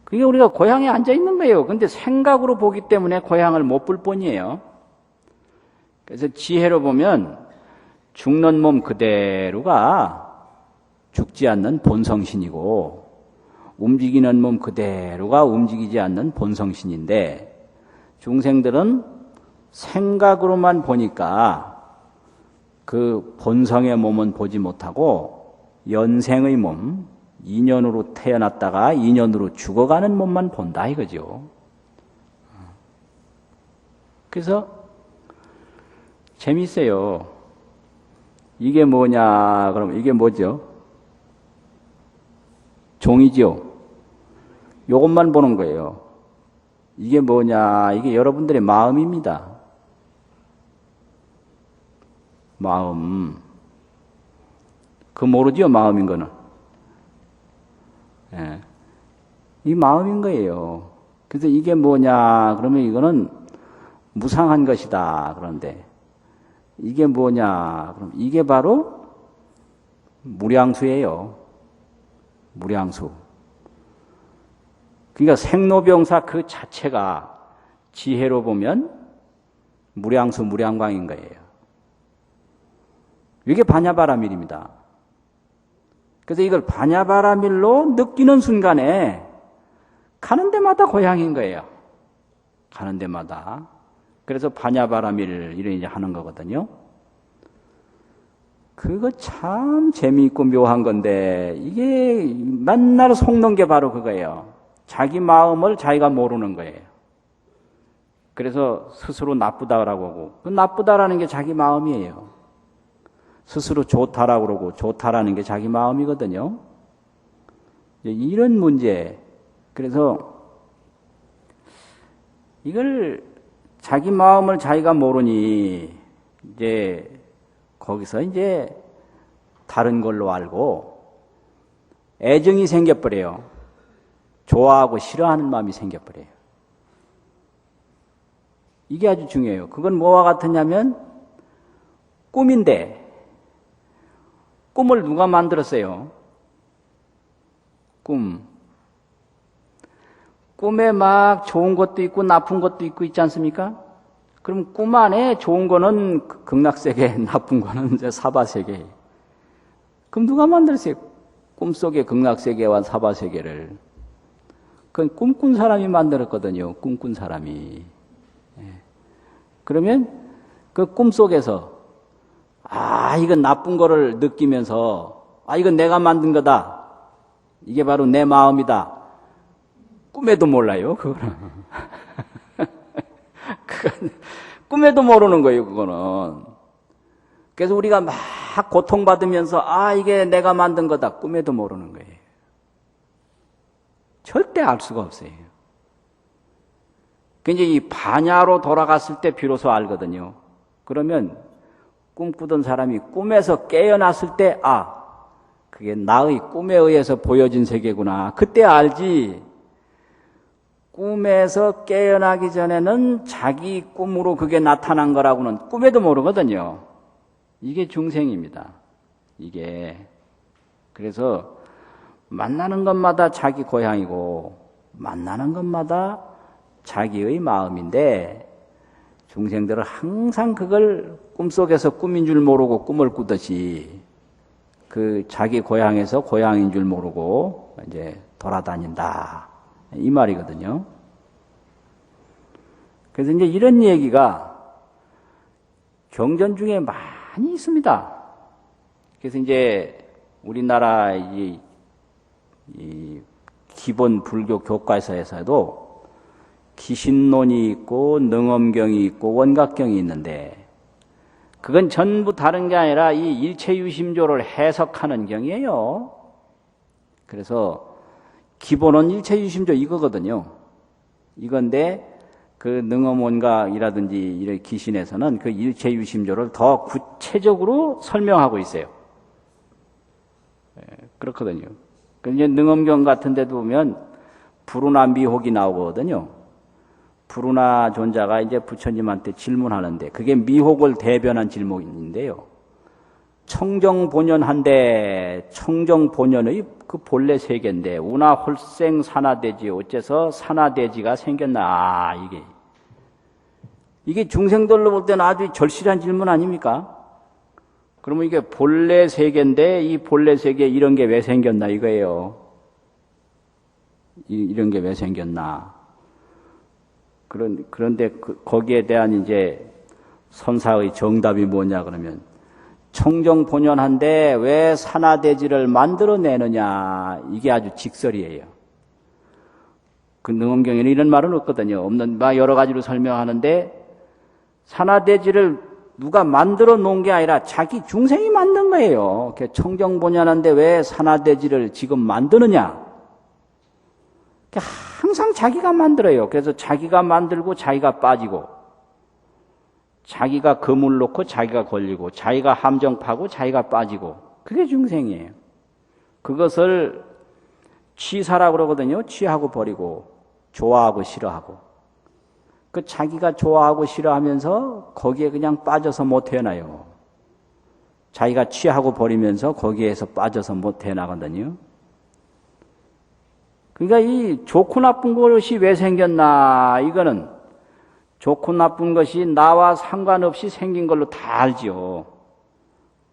그게 우리가 고향에 앉아 있는 거예요. 근데 생각으로 보기 때문에 고향을 못 볼 뿐이에요. 그래서 지혜로 보면 죽는 몸 그대로가 죽지 않는 본성신이고 움직이는 몸 그대로가 움직이지 않는 본성신인데 중생들은 생각으로만 보니까 그 본성의 몸은 보지 못하고 연생의 몸, 인연으로 태어났다가 인연으로 죽어가는 몸만 본다 이거죠. 그래서 재밌어요. 이게 뭐냐 그러면 이게 뭐죠? 종이죠. 요것만 보는 거예요. 이게 뭐냐? 이게 여러분들의 마음입니다. 마음. 그 모르지요, 마음인 거는. 예. 이 마음인 거예요. 그래서 이게 뭐냐? 그러면 이거는 무상한 것이다. 그런데 이게 뭐냐? 그럼 이게 바로 무량수예요. 무량수. 그러니까 생로병사 그 자체가 지혜로 보면 무량수, 무량광인 거예요. 이게 반야바라밀입니다. 그래서 이걸 반야바라밀로 느끼는 순간에 가는 데마다 고향인 거예요. 가는 데마다. 그래서 반야바라밀 이런 이제 하는 거거든요. 그거 참 재미있고 묘한 건데 이게 맨날 속는 게 바로 그거예요. 자기 마음을 자기가 모르는 거예요. 그래서 스스로 나쁘다라고 하고 그 나쁘다라는 게 자기 마음이에요. 스스로 좋다라고 그러고 좋다라는 게 자기 마음이거든요. 이런 문제. 그래서 이걸 자기 마음을 자기가 모르니 이제 거기서 이제 다른 걸로 알고 애정이 생겨버려요. 좋아하고 싫어하는 마음이 생겨버려요. 이게 아주 중요해요. 그건 뭐와 같으냐면 꿈인데 꿈을 누가 만들었어요? 꿈. 꿈에 막 좋은 것도 있고 나쁜 것도 있고 있지 않습니까? 그럼 꿈 안에 좋은 거는 극락세계, 나쁜 거는 이제 사바세계. 그럼 누가 만들었어요? 꿈속의 극락세계와 사바세계를. 그건 꿈꾼 사람이 만들었거든요. 꿈꾼 사람이. 그러면 그 꿈속에서 이건 나쁜 거를 느끼면서 이건 내가 만든 거다. 이게 바로 내 마음이다. 꿈에도 몰라요, 그거는. 그건 꿈에도 모르는 거예요, 그거는. 그래서 우리가 막 고통받으면서 이게 내가 만든 거다. 꿈에도 모르는 거예요. 절대 알 수가 없어요. 이제 이 반야로 돌아갔을 때 비로소 알거든요. 그러면 꿈꾸던 사람이 꿈에서 깨어났을 때 그게 나의 꿈에 의해서 보여진 세계구나. 그때 알지. 꿈에서 깨어나기 전에는 자기 꿈으로 그게 나타난 거라고는 꿈에도 모르거든요. 이게 중생입니다. 이게. 그래서 만나는 것마다 자기 고향이고 만나는 것마다 자기의 마음인데 중생들은 항상 그걸 꿈속에서 꿈인 줄 모르고 꿈을 꾸듯이 그 자기 고향에서 고향인 줄 모르고 이제 돌아다닌다. 이 말이거든요. 그래서 이제 이런 얘기가 경전 중에 많이 있습니다. 그래서 이제 우리나라 이 기본 불교 교과서에서도 기신론이 있고 능엄경이 있고 원각경이 있는데 그건 전부 다른 게 아니라 이 일체유심조를 해석하는 경이에요. 그래서 기본은 일체유심조 이거거든요. 이건데 그 능엄원각이라든지 이런 기신에서는 그 일체유심조를 더 구체적으로 설명하고 있어요. 그렇거든요. 이제 능엄경 같은 데도 보면 불운하 미혹이 나오거든요. 불운하 존자가 이제 부처님한테 질문하는데 그게 미혹을 대변한 질문인데요. 청정본연한데 청정본연의 그 본래 세계인데 운하 홀생 산하대지 어째서 산하대지가 생겼나. 이게 중생들로 볼 때는 아주 절실한 질문 아닙니까? 그러면 이게 본래 세계인데 이 본래 세계에 이런 게 왜 생겼나 이거예요. 이런 게 왜 생겼나. 그런데 거기에 대한 이제 선사의 정답이 뭐냐 그러면 청정본연한데 왜 산하대지를 만들어내느냐. 이게 아주 직설이에요. 그 능엄경에는 이런 말은 없거든요. 없는 바 여러 가지로 설명하는데 산하대지를 누가 만들어 놓은 게 아니라 자기 중생이 만든 거예요. 청정본연한데 왜 산하대지를 지금 만드느냐. 항상 자기가 만들어요. 그래서 자기가 만들고 자기가 빠지고 자기가 그물 놓고 자기가 걸리고 자기가 함정 파고 자기가 빠지고 그게 중생이에요. 그것을 취사라고 그러거든요. 취하고 버리고 좋아하고 싫어하고 그 자기가 좋아하고 싫어하면서 거기에 그냥 빠져서 못 태어나요. 자기가 취하고 버리면서 거기에서 빠져서 못 태어나거든요. 그러니까 이 좋고 나쁜 것이 왜 생겼나. 이거는 좋고 나쁜 것이 나와 상관없이 생긴 걸로 다 알지요.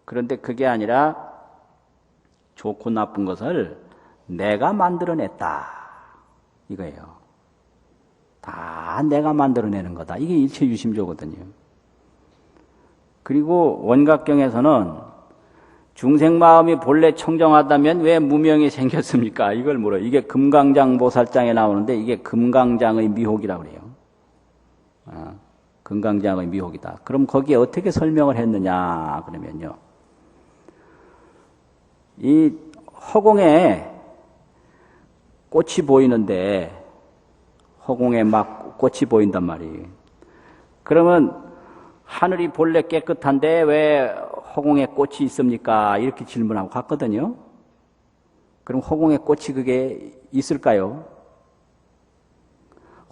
그런데 그게 아니라 좋고 나쁜 것을 내가 만들어냈다. 이거예요. 다 내가 만들어내는 거다. 이게 일체유심조거든요. 그리고 원각경에서는 중생마음이 본래 청정하다면 왜 무명이 생겼습니까? 이걸 물어요. 이게 금강장 보살장에 나오는데 이게 금강장의 미혹이라고 그래요. 금강장의 미혹이다. 그럼 거기에 어떻게 설명을 했느냐 그러면요. 이 허공에 꽃이 보이는데 허공에 막 꽃이 보인단 말이에요. 그러면 하늘이 본래 깨끗한데 왜 허공에 꽃이 있습니까? 이렇게 질문하고 갔거든요. 그럼 허공에 꽃이 그게 있을까요?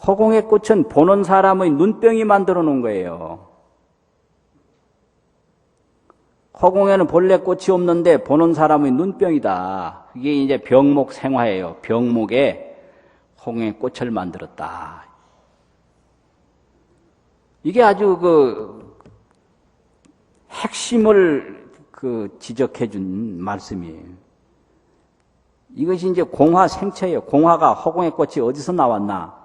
허공의 꽃은 보는 사람의 눈병이 만들어 놓은 거예요. 허공에는 본래 꽃이 없는데 보는 사람의 눈병이다. 그게 이제 병목 생화예요. 병목에 허공에 꽃을 만들었다. 이게 아주 핵심을 지적해 준 말씀이에요. 이것이 이제 공화 생체예요. 공화가 허공의 꽃이 어디서 나왔나?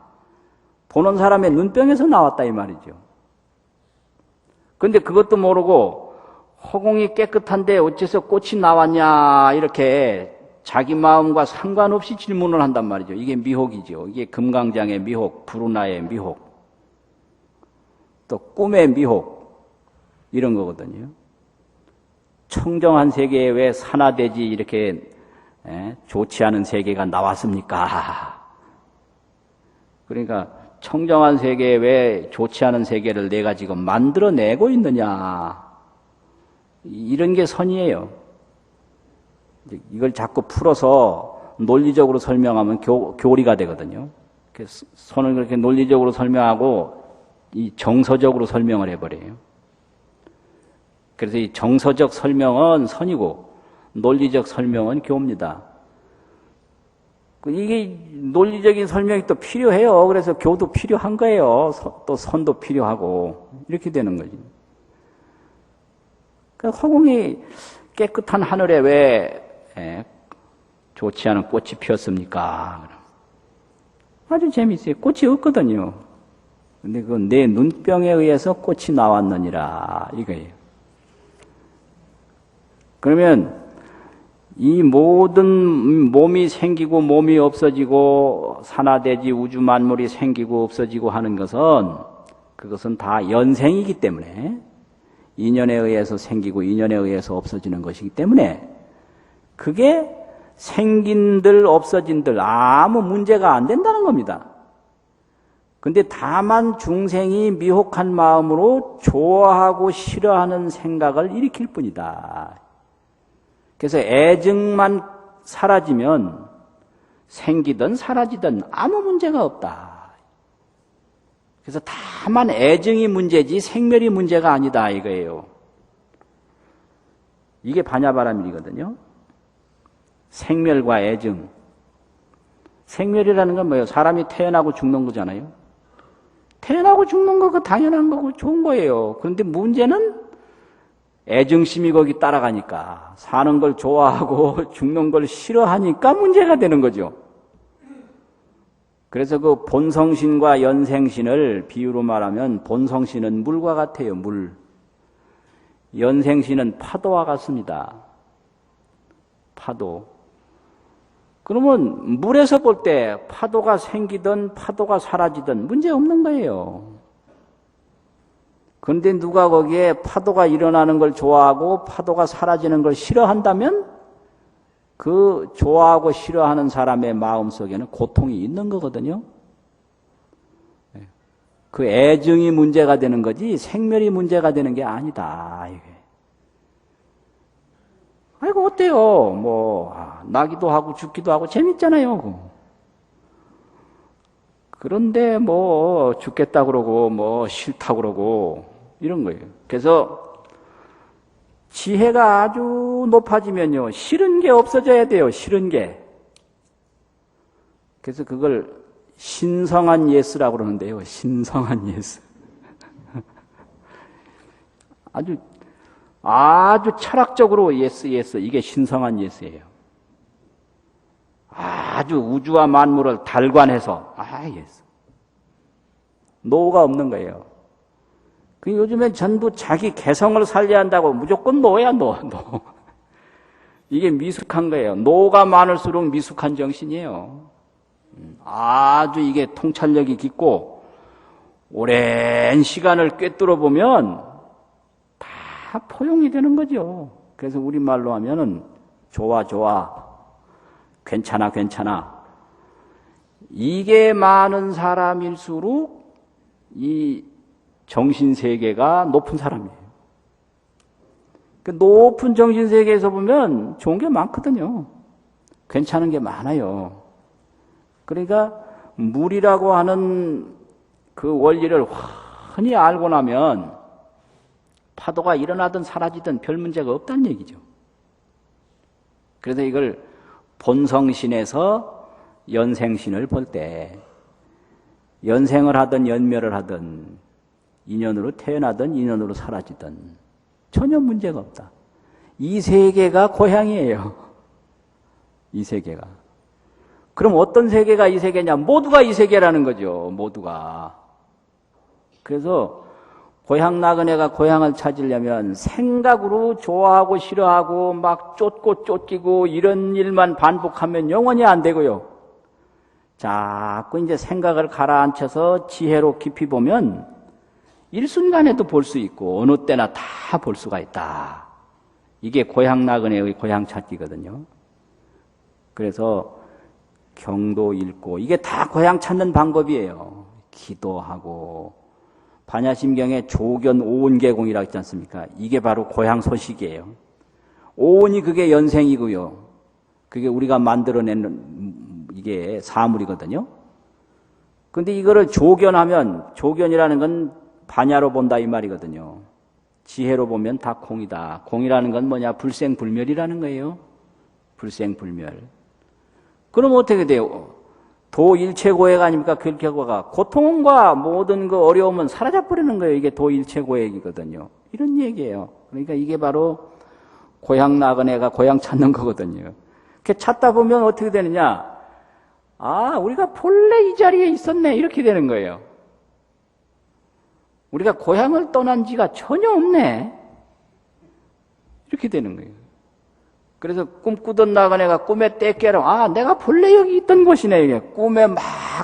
보는 사람의 눈병에서 나왔다 이 말이죠. 그런데 그것도 모르고 허공이 깨끗한데 어째서 꽃이 나왔냐 이렇게 자기 마음과 상관없이 질문을 한단 말이죠. 이게 미혹이죠. 이게 금강장의 미혹, 불운하의 미혹, 또 꿈의 미혹 이런 거거든요. 청정한 세계에 왜 산하대지 이렇게 좋지 않은 세계가 나왔습니까? 그러니까 청정한 세계에 왜 좋지 않은 세계를 내가 지금 만들어내고 있느냐. 이런 게 선이에요. 이걸 자꾸 풀어서 논리적으로 설명하면 교리가 되거든요. 선을 그렇게 논리적으로 설명하고 이 정서적으로 설명을 해버려요. 그래서 이 정서적 설명은 선이고 논리적 설명은 교입니다. 이게 논리적인 설명이 또 필요해요. 그래서 교도 필요한 거예요. 또 선도 필요하고 이렇게 되는 거지. 그러니까 허공이 깨끗한 하늘에 왜 좋지 않은 꽃이 피었습니까? 아주 재밌어요. 꽃이 없거든요. 근데 그건 내 눈병에 의해서 꽃이 나왔느니라 이거예요. 그러면 이 모든 몸이 생기고 몸이 없어지고 산하대지 우주 만물이 생기고 없어지고 하는 것은 그것은 다 연생이기 때문에 인연에 의해서 생기고 인연에 의해서 없어지는 것이기 때문에 그게 생긴들 없어진들 아무 문제가 안 된다는 겁니다. 근데 다만 중생이 미혹한 마음으로 좋아하고 싫어하는 생각을 일으킬 뿐이다. 그래서 애증만 사라지면 생기든 사라지든 아무 문제가 없다. 그래서 다만 애증이 문제지 생멸이 문제가 아니다 이거예요. 이게 반야바라밀이거든요. 생멸과 애증. 생멸이라는 건 뭐예요? 사람이 태어나고 죽는 거잖아요. 태어나고 죽는 거 그 당연한 거고 좋은 거예요. 그런데 문제는 애증심이 거기 따라가니까 사는 걸 좋아하고 죽는 걸 싫어하니까 문제가 되는 거죠. 그래서 그 본성신과 연생신을 비유로 말하면 본성신은 물과 같아요. 물. 연생신은 파도와 같습니다. 파도. 그러면 물에서 볼 때 파도가 생기든 파도가 사라지든 문제 없는 거예요. 그런데 누가 거기에 파도가 일어나는 걸 좋아하고 파도가 사라지는 걸 싫어한다면 그 좋아하고 싫어하는 사람의 마음속에는 고통이 있는 거거든요. 그 애증이 문제가 되는 거지 생멸이 문제가 되는 게 아니다. 이게. 아이고 어때요? 뭐 나기도 하고 죽기도 하고 재밌잖아요. 그런데 뭐 죽겠다 그러고 뭐 싫다 그러고 이런 거예요. 그래서 지혜가 아주 높아지면요. 싫은 게 없어져야 돼요. 싫은 게. 그래서 그걸 신성한 예스라고 그러는데요. 신성한 예스. 아주 철학적으로 예스. 이게 신성한 예스예요. 아주 우주와 만물을 달관해서 예스. 노가 없는 거예요. 요즘엔 전부 자기 개성을 살려야 한다고 무조건 노야, 노. 이게 미숙한 거예요. 노가 많을수록 미숙한 정신이에요. 아주 이게 통찰력이 깊고, 오랜 시간을 꿰뚫어 보면 다 포용이 되는 거죠. 그래서 우리말로 하면은, 좋아. 괜찮아. 이게 많은 사람일수록 이 정신세계가 높은 사람이에요. 그 높은 정신세계에서 보면 좋은 게 많거든요. 괜찮은 게 많아요. 그러니까 물이라고 하는 그 원리를 훤히 알고 나면 파도가 일어나든 사라지든 별 문제가 없다는 얘기죠. 그래서 이걸 본성신에서 연생신을 볼 때 연생을 하든 연멸을 하든 인연으로 태어나든 인연으로 사라지든 전혀 문제가 없다. 이 세계가 고향이에요. 이 세계가. 그럼 어떤 세계가 이 세계냐? 모두가 이 세계라는 거죠. 모두가. 그래서 고향 나그네가 고향을 찾으려면 생각으로 좋아하고 싫어하고 막 쫓고 쫓기고 이런 일만 반복하면 영원히 안 되고요. 자꾸 이제 생각을 가라앉혀서 지혜로 깊이 보면 일순간에도 볼 수 있고 어느 때나 다 볼 수가 있다. 이게 고향 나그네의 고향 찾기거든요. 그래서 경도 읽고 이게 다 고향 찾는 방법이에요. 기도하고 반야심경에 조견 오온계공이라고 있지 않습니까? 이게 바로 고향 소식이에요. 오온이 그게 연생이고요. 그게 우리가 만들어낸 이게 사물이거든요. 근데 이거를 조견하면 조견이라는 건 반야로 본다 이 말이거든요. 지혜로 보면 다 공이다. 공이라는 건 뭐냐? 불생불멸이라는 거예요. 불생불멸. 그럼 어떻게 돼요? 도일체고액 아닙니까? 결계고가. 고통과 모든 그 어려움은 사라져버리는 거예요. 이게 도일체고액이거든요. 이런 얘기예요. 그러니까 이게 바로 고향 나간 애가 고향 찾는 거거든요. 이렇게 찾다 보면 어떻게 되느냐? 아, 우리가 본래 이 자리에 있었네. 이렇게 되는 거예요. 우리가 고향을 떠난 지가 전혀 없네. 이렇게 되는 거예요. 그래서 꿈꾸던 나간 애가 꿈에 떼깨로, 아, 내가 본래 여기 있던 곳이네. 이게 꿈에 막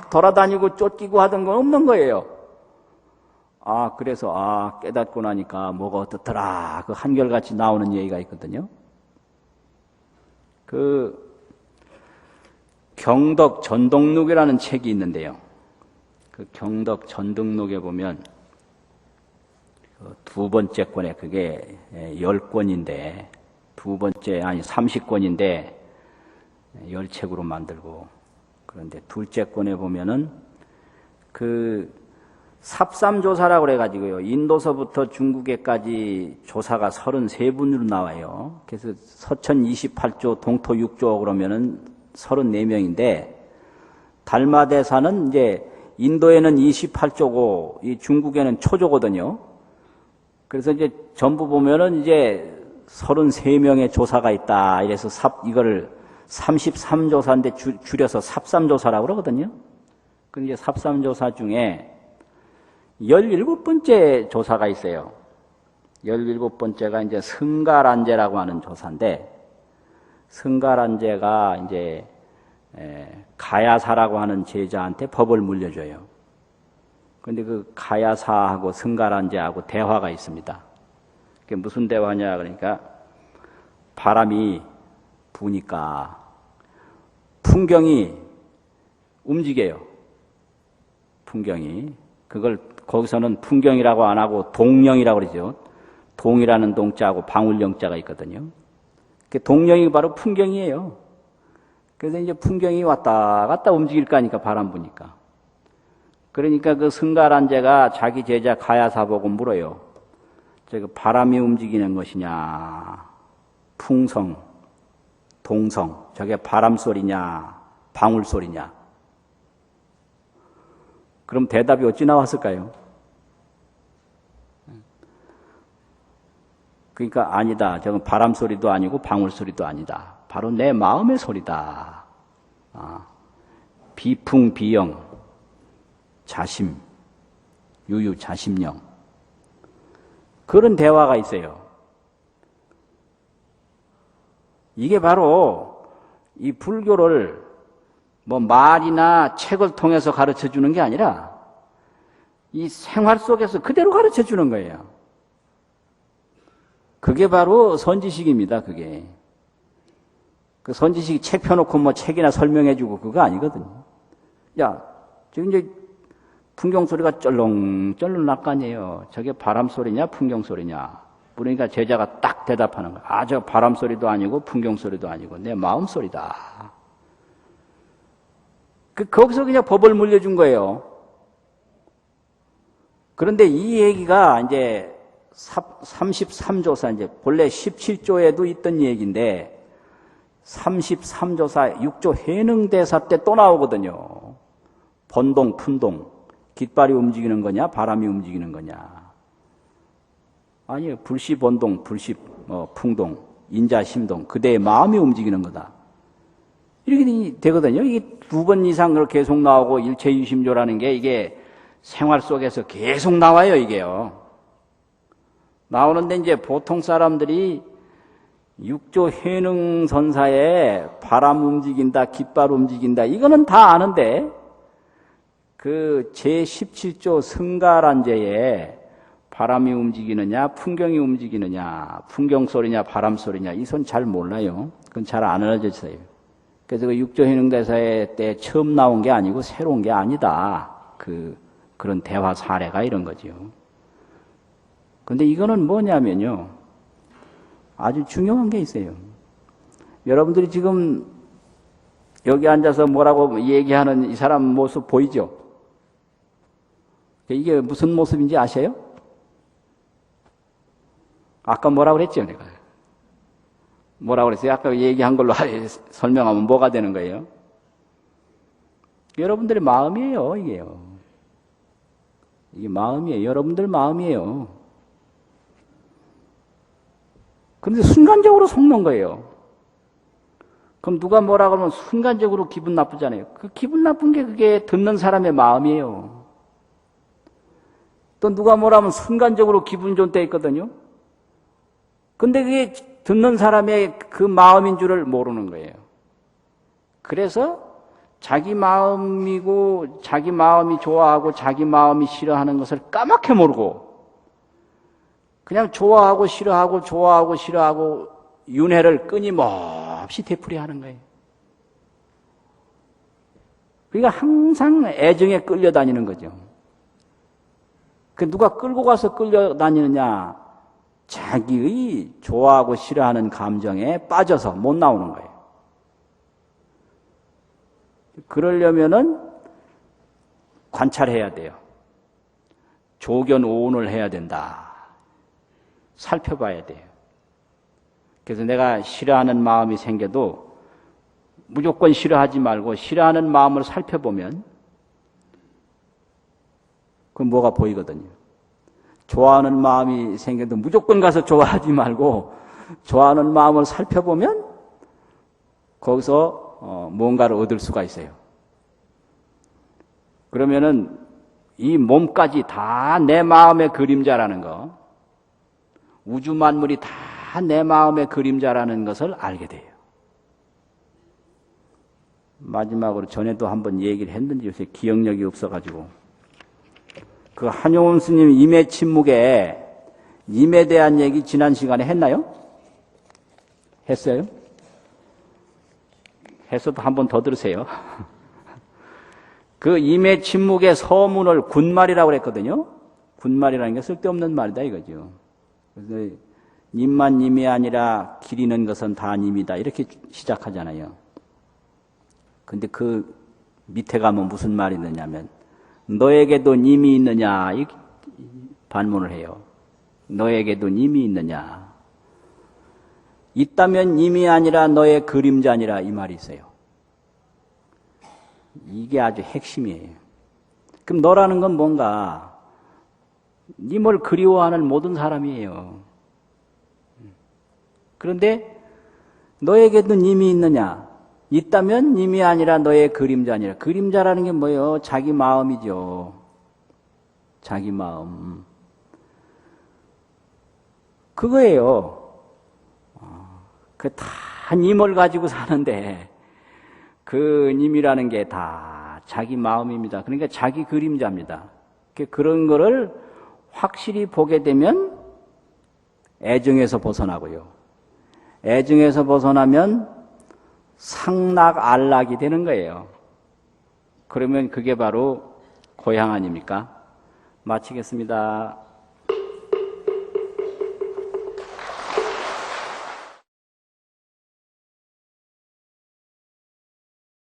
돌아다니고 쫓기고 하던 건 없는 거예요. 아, 그래서, 아, 깨닫고 나니까 뭐가 어떻더라. 그 한결같이 나오는 얘기가 있거든요. 그, 경덕 전동록이라는 책이 있는데요. 그 경덕 전동록에 보면, 그 두 번째 권에 그게 10권인데, 두 번째, 아니 30권인데 10책으로 만들고, 그런데 둘째 권에 보면은 그 삽삼조사라고 그래가지고요. 인도서부터 중국에까지 조사가 33분으로 나와요. 그래서 서천 28조, 동토 6조 그러면은 34명인데, 달마대사는 이제 인도에는 28조고, 이 중국에는 초조거든요. 그래서 이제 전부 보면은 이제 33명의 조사가 있다. 이래서 이거를 33조사인데 줄여서 삽삼조사라고 그러거든요. 근데 이제 삽삼조사 중에 17번째 조사가 있어요. 17번째가 이제 승가란제라고 하는 조사인데, 승가란제가 이제 가야사라고 하는 제자한테 법을 물려줘요. 근데 그 가야사하고 승가란제하고 대화가 있습니다. 그게 무슨 대화냐 그러니까, 바람이 부니까 풍경이 움직여요. 풍경이. 그걸 거기서는 풍경이라고 안 하고 동령이라고 그러죠. 동이라는 동자하고 방울령자가 있거든요. 그 동령이 바로 풍경이에요. 그래서 이제 풍경이 왔다 갔다 움직일 거 아니까, 바람 부니까. 그러니까 그 승가란제가 자기 제자 가야사 보고 물어요. 저 바람이 움직이는 것이냐, 풍성, 동성, 저게 바람 소리냐, 방울 소리냐. 그럼 대답이 어찌 나왔을까요? 그러니까 아니다. 저건 바람 소리도 아니고 방울 소리도 아니다. 바로 내 마음의 소리다. 비풍, 비영, 자심, 유유, 자심령. 그런 대화가 있어요. 이게 바로 이 불교를 뭐 말이나 책을 통해서 가르쳐 주는 게 아니라 이 생활 속에서 그대로 가르쳐 주는 거예요. 그게 바로 선지식입니다, 그게. 그 선지식이 책 펴놓고 뭐 책이나 설명해 주고 그거 아니거든요. 야, 지금 이제 풍경 소리가 쩔렁쩔렁 날 거 아니에요. 저게 바람 소리냐, 풍경 소리냐. 그러니까 제자가 딱 대답하는 거야. 아, 저 바람 소리도 아니고 풍경 소리도 아니고 내 마음 소리다. 거기서 그냥 법을 물려준 거예요. 그런데 이 얘기가 이제 33조사, 이제 본래 17조에도 있던 얘기인데 33조사 6조 해능대사 때 또 나오거든요. 번동, 푼동, 깃발이 움직이는 거냐, 바람이 움직이는 거냐. 아니요, 불시 번동, 불시 풍동, 인자 심동, 그대의 마음이 움직이는 거다. 이렇게 되거든요. 이게 2번 이상 계속 나오고 일체유심조라는 게 이게 생활 속에서 계속 나와요, 이게요. 나오는데 이제 보통 사람들이 6조 해능선사에 바람 움직인다, 깃발 움직인다, 이거는 다 아는데 그 제17조 승가란제에 바람이 움직이느냐, 풍경이 움직이느냐, 풍경소리냐, 바람소리냐, 이 선 잘 몰라요. 그건 잘 안 알려져 있어요. 그래서 그 6조 해능대사에 때 처음 나온 게 아니고 새로운 게 아니다. 그런 대화 사례가 이런 거죠. 근데 이거는 뭐냐면요. 아주 중요한 게 있어요. 여러분들이 지금 여기 앉아서 뭐라고 얘기하는 이 사람 모습 보이죠? 이게 무슨 모습인지 아세요? 아까 뭐라고 그랬죠, 내가? 뭐라고 그랬어요? 아까 얘기한 걸로 설명하면 뭐가 되는 거예요? 여러분들의 마음이에요, 이게요. 이게 마음이에요. 여러분들 마음이에요. 그런데 순간적으로 속는 거예요. 그럼 누가 뭐라 그러면 순간적으로 기분 나쁘잖아요. 그 기분 나쁜 게 그게 듣는 사람의 마음이에요. 또 누가 뭐라 하면 순간적으로 기분 좋은 때 있거든요. 근데 그게 듣는 사람의 그 마음인 줄을 모르는 거예요. 그래서 자기 마음이고 자기 마음이 좋아하고 자기 마음이 싫어하는 것을 까맣게 모르고 그냥 좋아하고 싫어하고 좋아하고 싫어하고 윤회를 끊임없이 되풀이하는 거예요. 그러니까 항상 애정에 끌려다니는 거죠. 그 누가 끌고 가서 끌려다니느냐? 자기의 좋아하고 싫어하는 감정에 빠져서 못 나오는 거예요. 그러려면은 관찰해야 돼요. 조견오온을 해야 된다. 살펴봐야 돼요. 그래서 내가 싫어하는 마음이 생겨도 무조건 싫어하지 말고 싫어하는 마음을 살펴보면 그 뭐가 보이거든요. 좋아하는 마음이 생겨도 무조건 가서 좋아하지 말고 좋아하는 마음을 살펴보면 거기서 뭔가를 얻을 수가 있어요. 그러면은 이 몸까지 다 내 마음의 그림자라는 거, 우주 만물이 다 내 마음의 그림자라는 것을 알게 돼요. 마지막으로 전에도 한번 얘기를 했는지 요새 기억력이 없어가지고 그 한용운 스님 임해 침묵에 임에 대한 얘기 지난 시간에 했나요? 했어요? 했어도 한 번 더 들으세요. 그 임해 침묵의 서문을 군말이라고 그랬거든요. 군말이라는 게 쓸데없는 말이다 이거죠. 그래서 님만 님이 아니라 기리는 것은 다 님이다 이렇게 시작하잖아요. 근데 그 밑에 가면 무슨 말이 있느냐면 너에게도 님이 있느냐 이 반문을 해요. 너에게도 님이 있느냐. 있다면 님이 아니라 너의 그림자니라 이 말이 있어요. 이게 아주 핵심이에요. 그럼 너라는 건 뭔가 님을 그리워하는 모든 사람이에요. 그런데 너에게도 님이 있느냐? 있다면 님이 아니라 너의 그림자니라. 그림자라는 게 뭐예요? 자기 마음이죠. 자기 마음. 그거예요. 그 다 님을 가지고 사는데 그 님이라는 게 다 자기 마음입니다. 그러니까 자기 그림자입니다. 그런 거를 확실히 보게 되면 애정에서 벗어나고요. 애정에서 벗어나면 상락안락이 되는 거예요. 그러면 그게 바로 고향 아닙니까? 마치겠습니다.